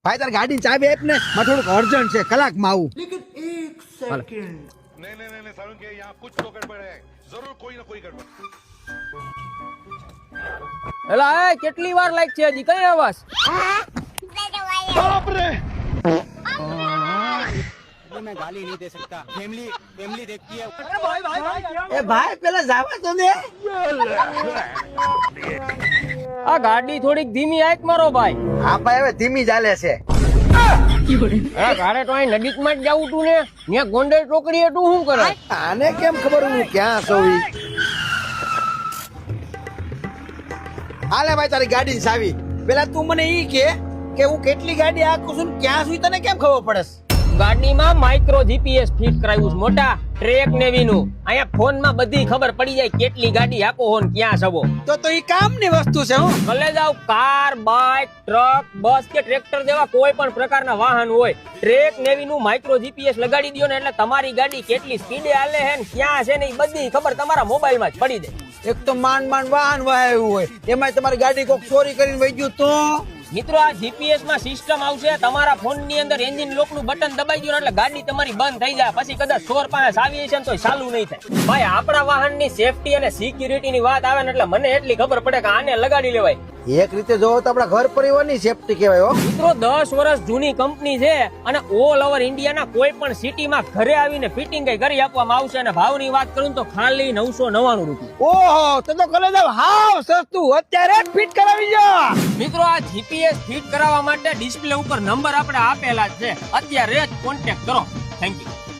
ભાઈ તાર ગાડી ચાબી આપ ને, મારે થોડુંક અર્જન્ટ છે, કલાકમાં આવું. नहीं नहीं नहीं सारुण के यहाँ कुछ तो गड़बड़ है, जरूर कोई ना कोई गड़बड़. એલા એ કેટલી વાર લાગ છે હજી કઈ આવાસ बाप रे. मैं गाली नहीं दे सकता, फैमिली फैमिली देखती है. એ ભાઈ પેલા જાવા તો દે. આ ગાડી થોડીક ધીમી આંક મારો ભાઈ. હા ભાઈ હવે ધીમી ચાલે છે. તારે તો અહીં નજીકમાં જ જાવું તું ને, ત્યાં ગોંડલ ટોકરી તું શું કરે? આને કેમ ખબર હું ક્યાં સોવી? હાલે ભાઈ તારી ગાડી ચાવી. પેલા તું મને ઈ કે હું કેટલી ગાડી આખું છું ને ક્યાં સુધી તને કેમ ખબર પડે? ગાડીમાં માઇક્રો જીપીએસ ફિટ કરાવ્યું છે, મોટા ટ્રેક નેવીનું. અહીંયા ફોનમાં બધી ખબર પડી જાય કેટલી ગાડી આપો હો ને ક્યાં સવો. તો ઈ કામની વસ્તુ છે. હું ભલે જાવ કાર, બાઇક, ટ્રક, બસ કે ટ્રેક્ટર જેવા કોઈ પણ પ્રકારના વાહન હોય, ટ્રેક નેવીનું માઇક્રો જીપીએસ લગાડી દો ને એટલે તમારી ગાડી કેટલી સ્પીડે હાલે છે ને ક્યાં છે ને એ બધી ખબર તમારા મોબાઈલમાં જ પડી જાય. એક તો માંડ વાહન વહાવ્યું હોય, એમાં તમારી ગાડી કોક ચોરી કરીને વહી ગયું તો મિત્રો આ જીપીએસ માં સિસ્ટમ આવશે, તમારા ફોન ની અંદર એન્જિન લોક નું બટન દબાઈ દો એટલે ગાડી તમારી બંધ થઈ જાય. પછી કદાચ ચોર પાસે આવી છે ને તો ચાલુ નહીં થાય. ભાઈ આપણા વાહન ની સેફટી અને સિક્યુરિટી ની વાત આવે ને એટલે મને એટલી ખબર પડે કે આને લગાડી લેવાય. એક રીતે જોવો તો આપણા ઘર પરિવારની સેફટી કહેવાય. હો મિત્રો 10 વર્ષ જૂની કંપની છે અને ઓલ ઓવર ઇન્ડિયાના કોઈ પણ સિટીમાં ઘરે આવીને ફિટિંગ કરી આપવામાં આવશે. અને ભાવની વાત કરું તો ખાલી 999 રૂપિયા. ઓહો તો કલે જાવ હાવ સસ્તું, અત્યારે જ ફિટ કરાવી જા. મિત્રો આ જીપીએસ ફિટ કરાવવા માટે ડિસ્પ્લે ઉપર નંબર આપણે આપેલા છે, અત્યારે જ કોન્ટેક્ટ કરો. Thank you.